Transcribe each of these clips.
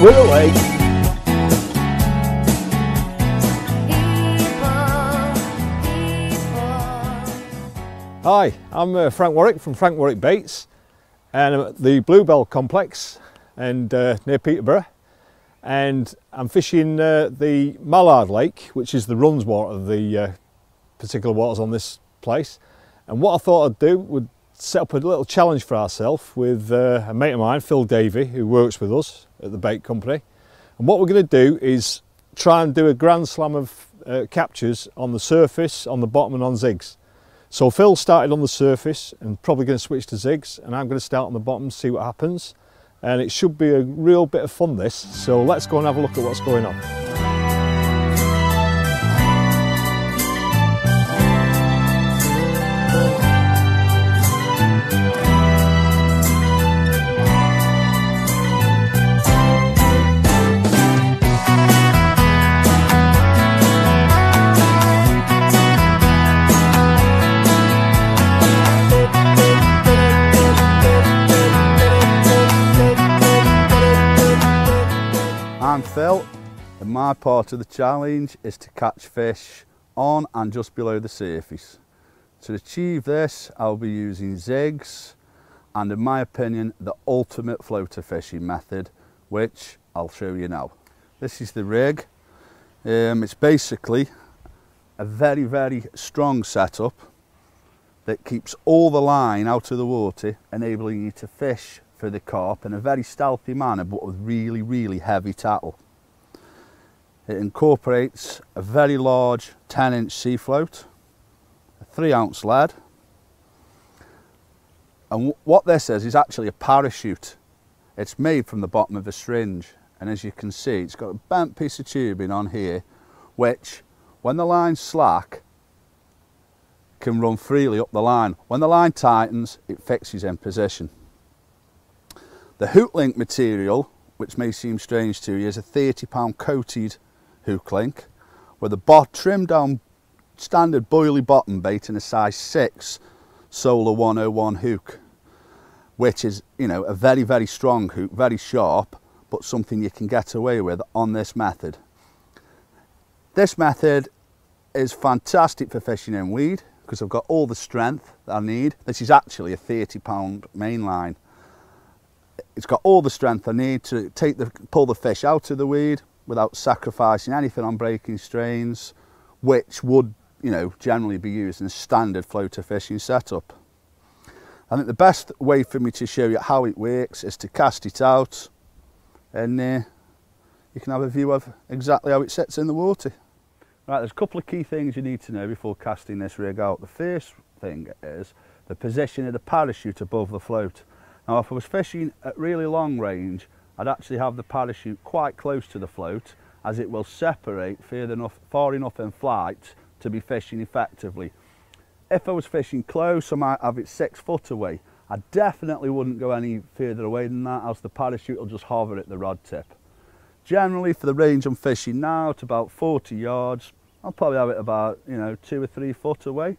We're away. Hi, I'm Frank Warwick from Frank Warwick Baits, and I'm at the Bluebell complex and near Peterborough, and I'm fishing the Mallard Lake, which is the runs water of the particular waters on this place. And what I thought I'd do would set up a little challenge for ourselves with a mate of mine, Phil Davey, who works with us at the bait company. And what we're going to do is try and do a grand slam of captures on the surface, on the bottom and on zigs. So Phil started on the surface and probably going to switch to zigs, and I'm going to start on the bottom and see what happens. And it should be a real bit of fun this, so let's go and have a look at what's going on. I'm Phil, and my part of the challenge is to catch fish on and just below the surface. To achieve this, I'll be using zigs and, in my opinion, the ultimate floater fishing method, which I'll show you now. This is the rig. It's basically a very, very strong setup that keeps all the line out of the water, enabling you to fish for the carp in a very stealthy manner, but with really, really heavy tackle. It incorporates a very large 10-inch sea float, a 3-ounce lead, and what this is actually a parachute. It's made from the bottom of a syringe, and as you can see, it's got a bent piece of tubing on here, which, when the line's slack, can run freely up the line. When the line tightens, it fixes in position. The hook link material, which may seem strange to you, is a 30-pound coated hook link with a trimmed down standard boilie bottom bait in a size 6 Solar 101 hook, which is, you know, a very, very strong hook, very sharp, but something you can get away with on this method. This method is fantastic for fishing in weed because I've got all the strength that I need. This is actually a 30-pound main line. It's got all the strength I need to pull the fish out of the weed without sacrificing anything on breaking strains, which would, you know, generally be used in a standard floater fishing setup. I think the best way for me to show you how it works is to cast it out, and you can have a view of exactly how it sits in the water. Right, there's a couple of key things you need to know before casting this rig out. The first thing is the position of the parachute above the float. Now, if I was fishing at really long range, I'd actually have the parachute quite close to the float, as it will separate far enough in flight to be fishing effectively. If I was fishing close, I might have it 6 foot away. I definitely wouldn't go any further away than that, as the parachute will just hover at the rod tip. Generally, for the range I'm fishing now, at about 40 yards, I'll probably have it about, you know, 2 or 3 foot away.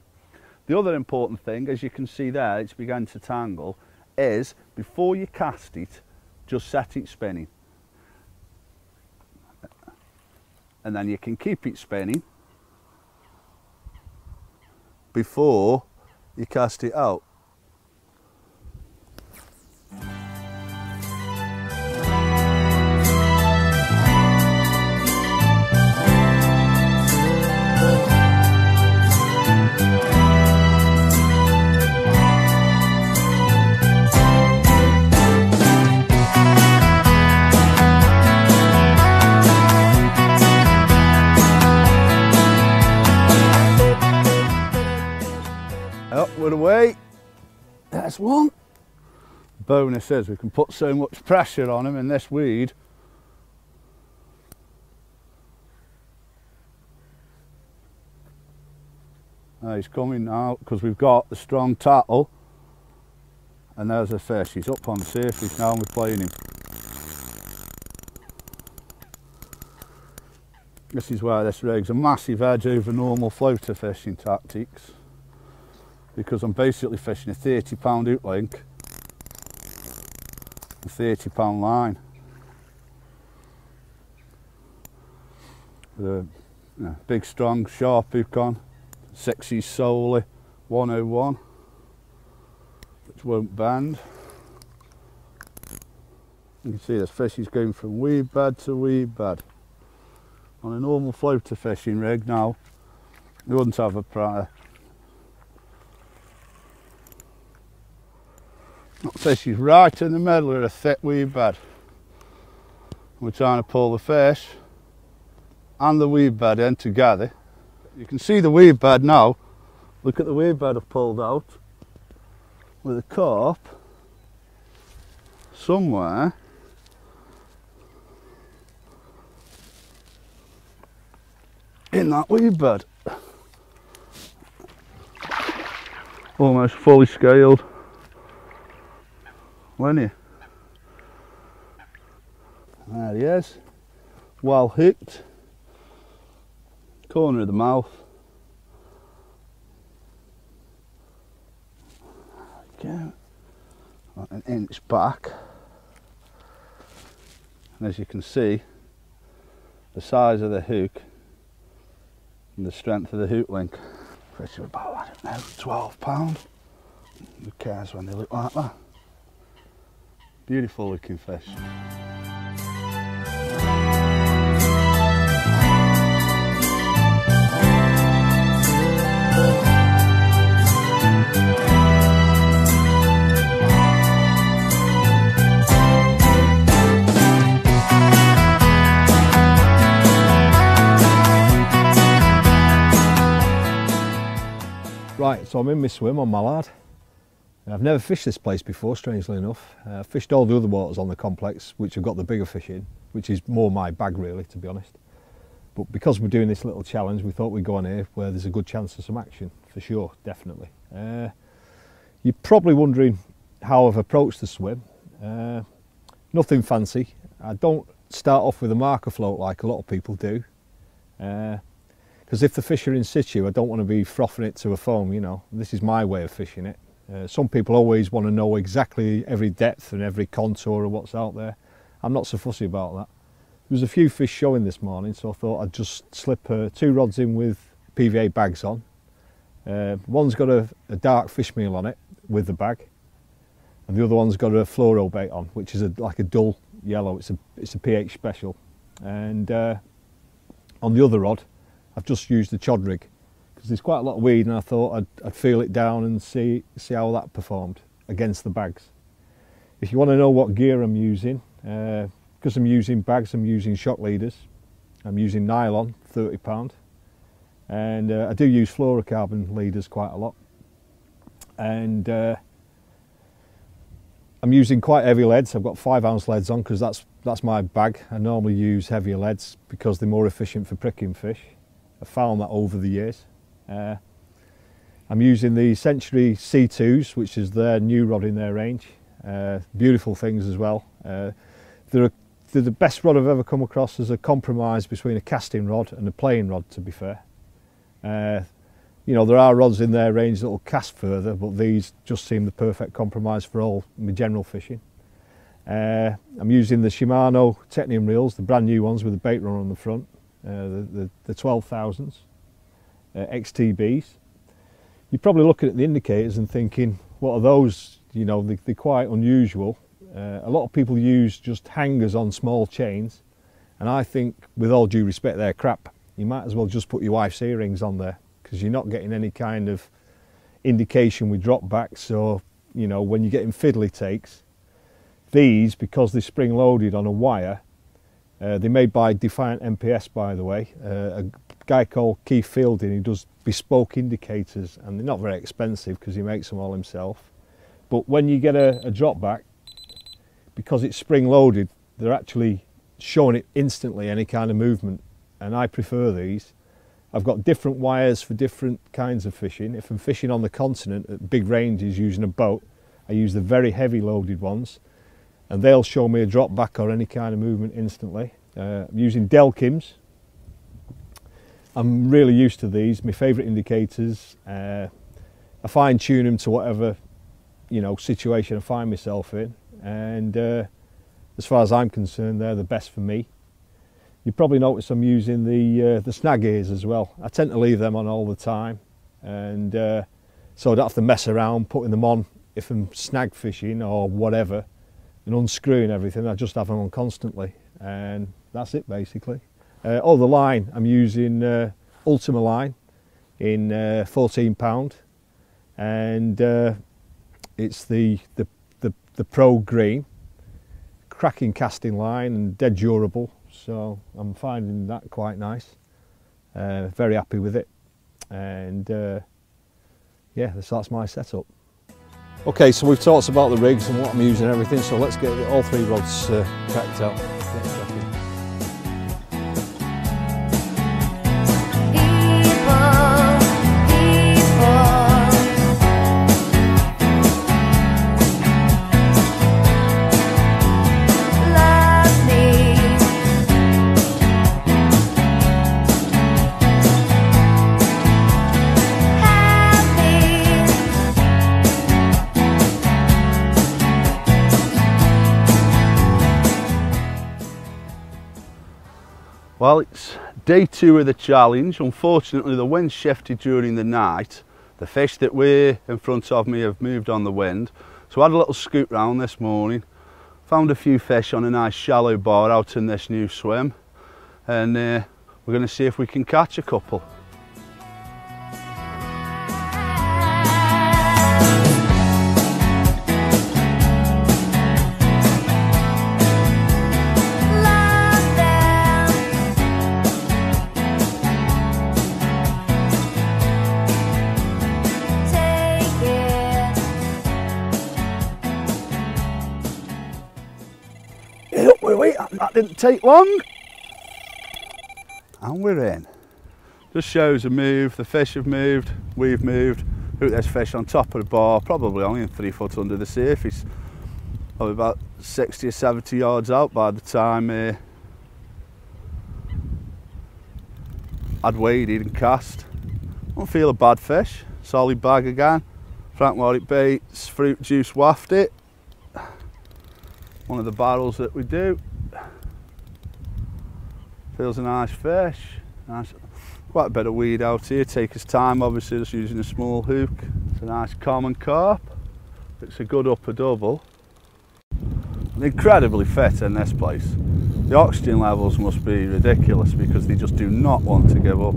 The other important thing, as you can see there, it's begun to tangle, is before you cast it, just set it spinning. And then you can keep it spinning before you cast it out. Upward away, there's one. Bonus is we can put so much pressure on him in this weed. He's coming now because we've got the strong tackle, and there's a fish. He's up on the surface now and we're playing him. This is where this rig's a massive edge over normal floater fishing tactics, because I'm basically fishing a 30-pound hook link, a 30-pound line. with a big strong sharp hook on, sexy solely 101, which won't bend. You can see this fish is going from wee bed to wee bed. On a normal floater fishing rig now, you wouldn't have a prior. That fish is right in the middle of a thick wee bed. We're trying to pull the fish and the weed bed in together. You can see the weed bed now. Look at the weed bed I've pulled out with a carp somewhere in that weed bed. Almost fully scaled. When you? There he is. Well hooked. Corner of the mouth. There we go. About an inch back. And as you can see, the size of the hook and the strength of the hook link. Fish are about, I don't know, 12 pound. Who cares when they look like that? Beautiful looking fish. Right, so I'm in my swim on Mallard. I've never fished this place before, strangely enough. I've fished all the other waters on the complex, which have got the bigger fish in, which is more my bag really, to be honest. But because we're doing this little challenge, we thought we'd go on here where there's a good chance of some action, for sure, definitely. You're probably wondering how I've approached the swim. Nothing fancy. I don't start off with a marker float like a lot of people do. Because if the fish are in situ, I don't want to be frothing it to a foam, you know. This is my way of fishing it. Some people always want to know exactly every depth and every contour of what's out there. I'm not so fussy about that. There was a few fish showing this morning, so I thought I'd just slip 2 rods in with PVA bags on. One's got a dark fish meal on it with the bag, and the other one's got a fluoro bait on, which is like a dull yellow. It's a pH special. And on the other rod, I've just used the chod rig because there's quite a lot of weed, and I thought I'd feel it down and see how that performed against the bags. If you want to know what gear I'm using, because I'm using bags, I'm using shock leaders. I'm using nylon, 30 pound, and I do use fluorocarbon leaders quite a lot. And I'm using quite heavy leads. I've got 5-ounce leads on because that's my bag. I normally use heavier leads because they're more efficient for pricking fish. I've found that over the years. I'm using the Century C2s, which is their new rod in their range. Beautiful things as well. They're the best rod I've ever come across as a compromise between a casting rod and a playing rod, to be fair. You know, there are rods in their range that will cast further, but these just seem the perfect compromise for all my general fishing. I'm using the Shimano Technium reels, the brand new ones with the bait runner on the front. The 12,000s, XTBs. You're probably looking at the indicators and thinking, what are those? You know, they're quite unusual. A lot of people use just hangers on small chains, and I think, with all due respect, they're crap. You might as well just put your wife's earrings on there, because you're not getting any kind of indication with drop backs, or, you know, when you're getting fiddly takes. These, because they're spring loaded on a wire, they're made by Defiant MPS, by the way. A guy called Keith Fielding, who does bespoke indicators, and they're not very expensive because he makes them all himself. But when you get a drop back, because it's spring loaded, they're actually showing it instantly, any kind of movement, and I prefer these. I've got different wires for different kinds of fishing. If I'm fishing on the continent at big ranges using a boat, I use the very heavy loaded ones, and they'll show me a drop back or any kind of movement instantly. I'm using Delkims. I'm really used to these, my favourite indicators. I fine tune them to whatever, you know, situation I find myself in, and as far as I'm concerned, they're the best for me. You probably notice I'm using the snag ears as well. I tend to leave them on all the time, and so I don't have to mess around putting them on if I'm snag fishing or whatever and unscrewing everything. I just have them on constantly, and that's it basically. Oh, the line, I'm using Ultima line in 14 pound, and it's the Pro Green, cracking casting line and dead durable, so I'm finding that quite nice. Very happy with it, and yeah, that's my setup. Okay, so we've talked about the rigs and what I'm using and everything, so let's get all 3 rods cracked out. Well, it's day 2 of the challenge. Unfortunately, the wind shifted during the night. The fish that were in front of me have moved on the wind. So I had a little scoot round this morning, found a few fish on a nice shallow bar out in this new swim, and we're going to see if we can catch a couple. Wait, that didn't take long. And we're in. Just shows a move, the fish have moved, we've moved. Look, there's fish on top of the bar, probably only 3 foot under the surface. Probably about 60 or 70 yards out by the time I'd waded and cast. Don't feel a bad fish. Solid bag again. Frank Warwick baits, fruit juice wafted. One of the barrels that we do. Feels a nice fish. Nice, quite a bit of weed out here. Take his time, obviously, just using a small hook. It's a nice common carp. It's a good upper double. And incredibly fit in this place. The oxygen levels must be ridiculous because they just do not want to give up.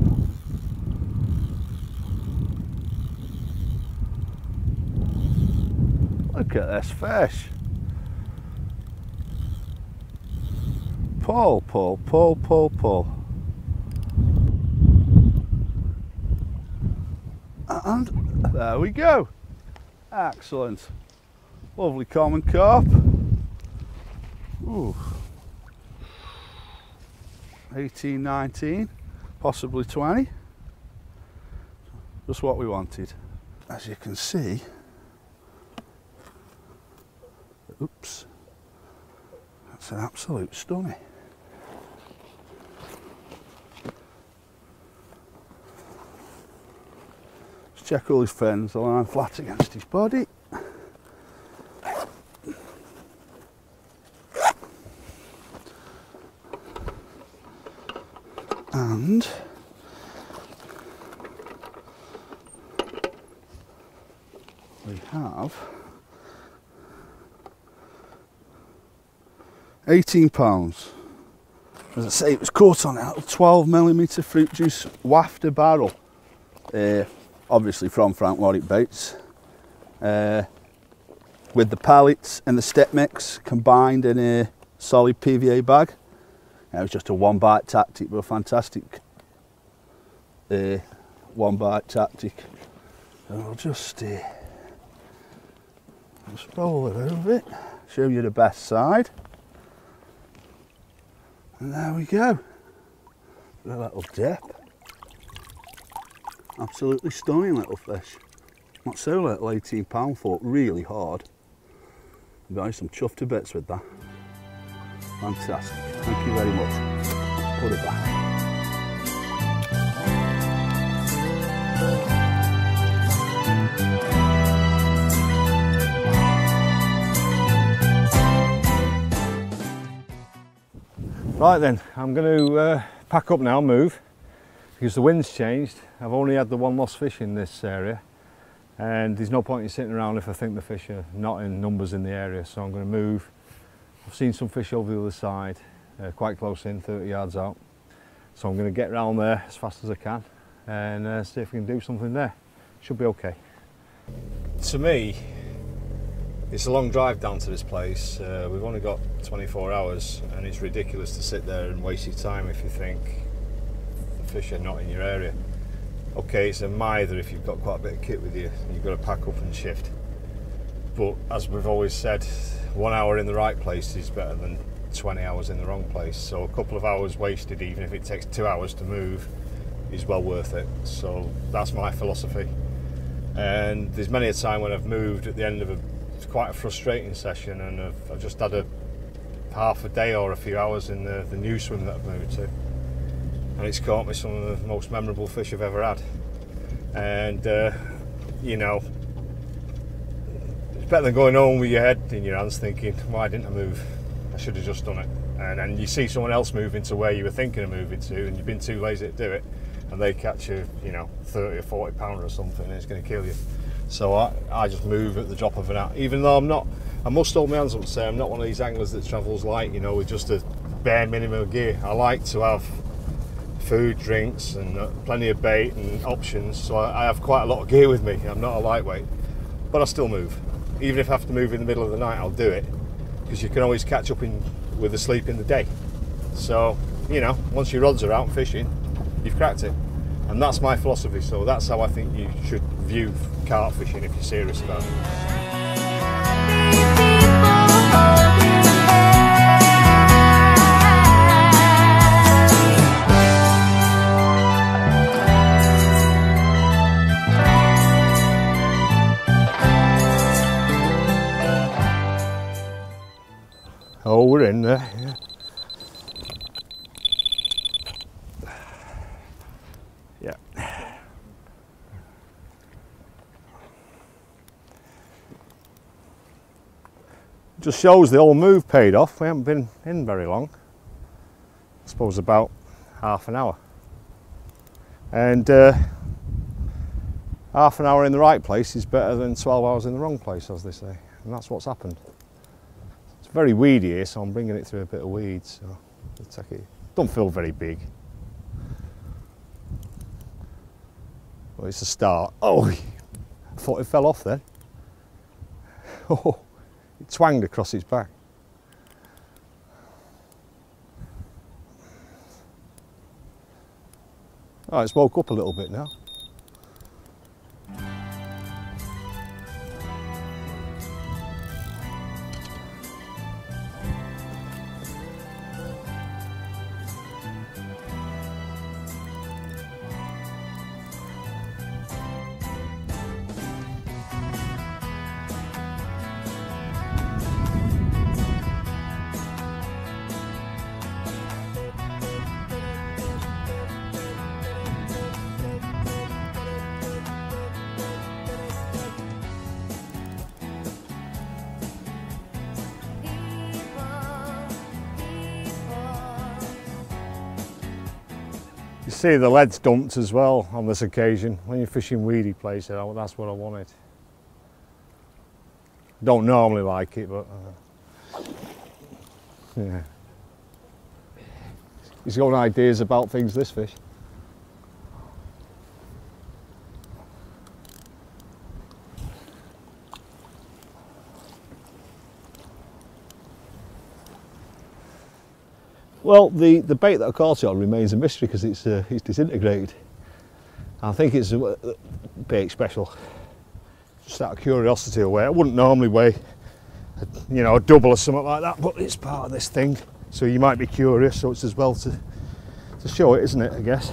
Look at this fish. Pull, pull, pull, pull, pull. And there we go. Excellent. Lovely common carp. Ooh. 18, 19, possibly 20. Just what we wanted. As you can see, oops, that's an absolute stunner. Let's check all his fins, the line flat against his body. And we have 18 pounds. As I say, it was caught on a 12mm fruit juice wafter barrel, obviously from Frank Warwick baits, with the pellets and the stick mix combined in a solid PVA bag. It was just a one bite tactic, but a fantastic one bite tactic. And I'll just roll it over it, show you the best side. And there we go. A little dip. Absolutely stunning little fish. Not so little, 18 pound, fought really hard. Guys, I'm chuffed to bits with that. Fantastic. Thank you very much. Put it back. Right then, I'm going to pack up now, move, because the wind's changed. I've only had the one lost fish in this area, and there's no point in sitting around if I think the fish are not in numbers in the area, so I'm going to move. I've seen some fish over the other side, quite close in, 30 yards out, so I'm going to get round there as fast as I can and see if we can do something there. Should be okay. To me, it's a long drive down to this place. We've only got 24 hours and it's ridiculous to sit there and waste your time if you think the fish are not in your area. Okay, it's a mither if you've got quite a bit of kit with you and you've got to pack up and shift. But as we've always said, 1 hour in the right place is better than 20 hours in the wrong place. So a couple of hours wasted, even if it takes 2 hours to move, is well worth it. So that's my philosophy. And there's many a time when I've moved at the end of quite a frustrating session and I've just had a half a day or a few hours in the new swim that I've moved to, and it's caught me some of the most memorable fish I've ever had. And you know, it's better than going home with your head in your hands thinking, why didn't I move? I should have just done it. And then you see someone else moving to where you were thinking of moving to and you've been too lazy to do it, and they catch a, you know, 30 or 40 pounder or something and it's going to kill you. So I just move at the drop of an hat, even though I'm not, I must hold my hands up and say I'm not one of these anglers that travels light, you know, with just a bare minimum of gear. I like to have food, drinks and plenty of bait and options, so I have quite a lot of gear with me. I'm not a lightweight, but I still move. Even if I have to move in the middle of the night, I'll do it, because you can always catch up with a sleep in the day. So, you know, once your rods are out and fishing, you've cracked it. And that's my philosophy, so that's how I think you should view carp fishing if you're serious about it. Oh, we're in there, yeah. Just shows the old move paid off. We haven't been in very long. I suppose about half an hour. And half an hour in the right place is better than 12 hours in the wrong place, as they say. And that's what's happened. It's very weedy here, so I'm bringing it through a bit of weeds. So I'll take it. Don't feel very big. Well, it's a start. Oh, I thought it fell off then. Oh. It twanged across its back. Oh, it's woke up a little bit now. You see the lead's dumped as well on this occasion. When you're fishing weedy places, that's what I wanted. Don't normally like it, but yeah. He's got ideas about things, this fish. Well, the bait that I caught it on remains a mystery because it's disintegrated. I think it's a bait special. Just out of curiosity away. I wouldn't normally weigh, you know, a double or something like that, but it's part of this thing. So you might be curious, so it's as well to show it, isn't it, I guess.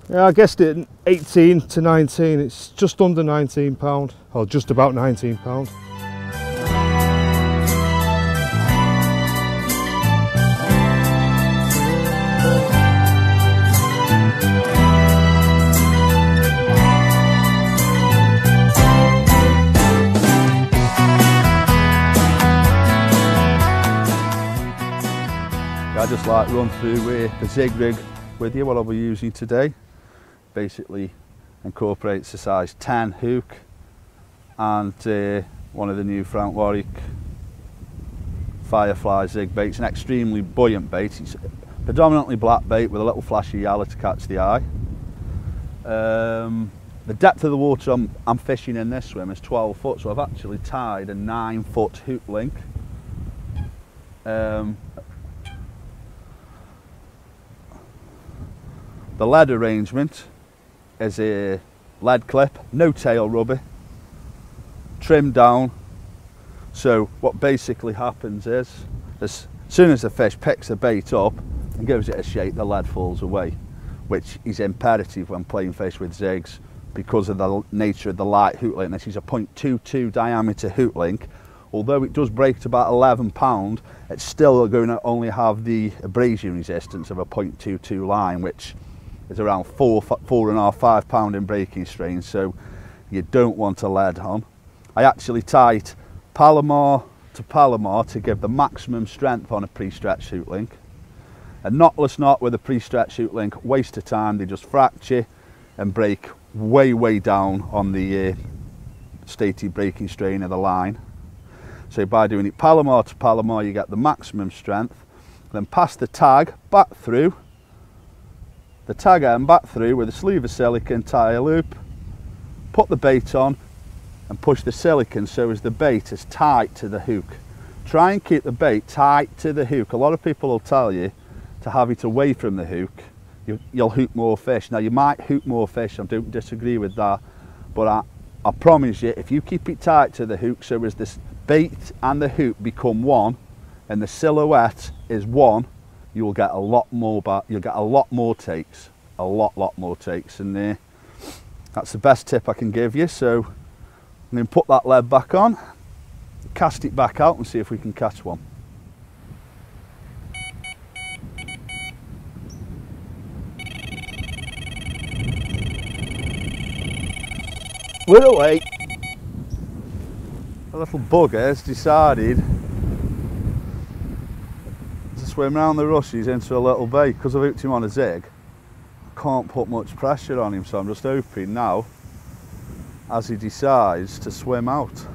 Yeah, I guessed it 18 to 19. It's just under 19 pound, or just about 19 pound. just like run through the zig rig with you, what I'll be using today. Basically incorporates a size 10 hook and one of the new Frank Warwick Firefly zig baits, an extremely buoyant bait. It's predominantly black bait with a little flash of yellow to catch the eye. The depth of the water I'm fishing in this swim is 12 foot, so I've actually tied a 9-foot hook link. The lead arrangement is a lead clip, no tail rubber, trimmed down. So what basically happens is, as soon as the fish picks the bait up and gives it a shake, the lead falls away, which is imperative when playing fish with zigs because of the nature of the light hook link. This is a 0.22 diameter hook link. Although it does break to about 11 pound, it's still going to only have the abrasion resistance of a 0.22 line, which is around 4.5, 5 pound in breaking strain, so you don't want a lead on. I actually tie it Palomar to Palomar to give the maximum strength on a pre-stretched hook link. A knotless knot with a pre-stretched hook link, waste of time, they just fracture and break way down on the stated breaking strain of the line. So by doing it Palomar to Palomar, you get the maximum strength. Then pass the tag back through, the tag end back through with a sleeve of silicone, tie a loop, put the bait on and push the silicone so as the bait is tight to the hook. Try and keep the bait tight to the hook. A lot of people will tell you to have it away from the hook. You'll hook more fish. Now you might hook more fish, I don't disagree with that, but I promise you, if you keep it tight to the hook so as this bait and the hook become one and the silhouette is one, you will get a lot more you'll get a lot more takes, a lot more takes, and that's the best tip I can give you. So I'm going to put that lead back on, cast it back out and see if we can catch one. We're away. A little bugger has decided to swim round the rushes into a little bay. Because I've hooked him on a zig, I can't put much pressure on him, so I'm just hoping now as he decides to swim out.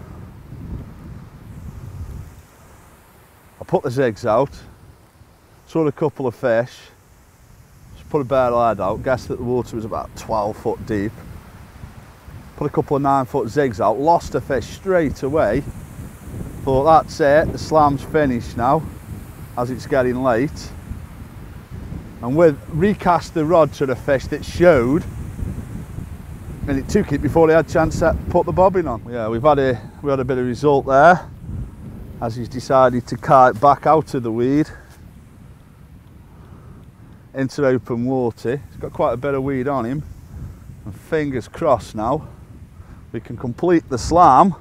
I put the zigs out, saw a couple of fish, just put a bare lead out, guessed that the water was about 12 foot deep. Put a couple of 9-foot zigs out, lost a fish straight away. Thought that's it, the slam's finished now, as it's getting late. And with recast the rod to the fish that showed, and it took it before he had a chance to put the bobbin on. Yeah, we had a bit of result there, as he's decided to kite back out of the weed into open water. He's got quite a bit of weed on him, and fingers crossed now we can complete the slam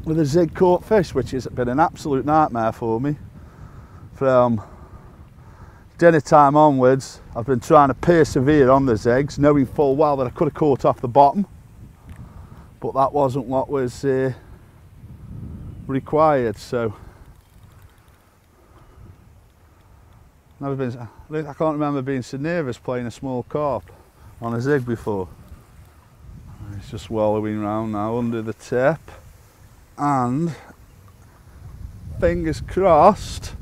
with a zig caught fish, which has been an absolute nightmare for me. From dinner time onwards, I've been trying to persevere on the zigs, knowing full well that I could have caught off the bottom, but that wasn't what was required. So I can't remember being so nervous playing a small carp on a zig before. It's just wallowing around now under the tip, and fingers crossed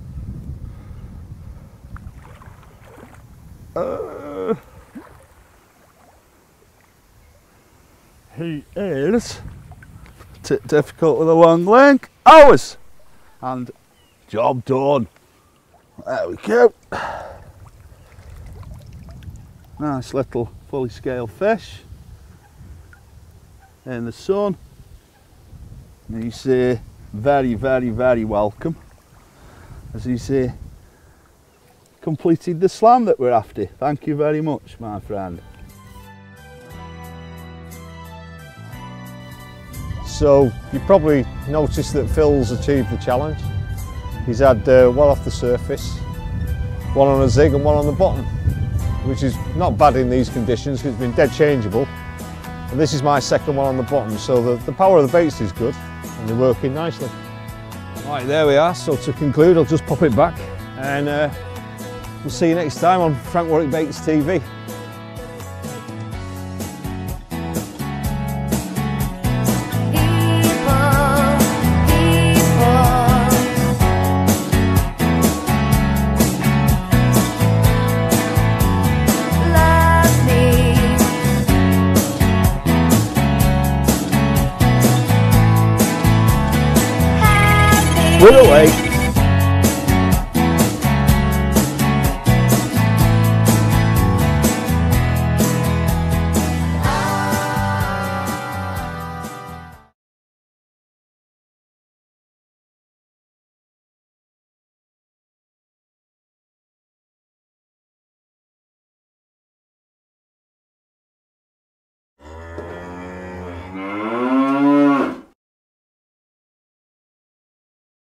he is difficult with a long link. Hours and job done. There we go. Nice little fully scaled fish in the sun. And he's very welcome, as he's completed the slam that we're after. Thank you very much, my friend. So you probably noticed that Phil's achieved the challenge. He's had one off the surface, one on a zig and one on the bottom, which is not bad in these conditions because it's been dead changeable. And this is my second one on the bottom, so the power of the baits is good and they're working nicely. Right, there we are. So to conclude, I'll just pop it back and we'll see you next time on Frank Warwick Baits TV. We're away.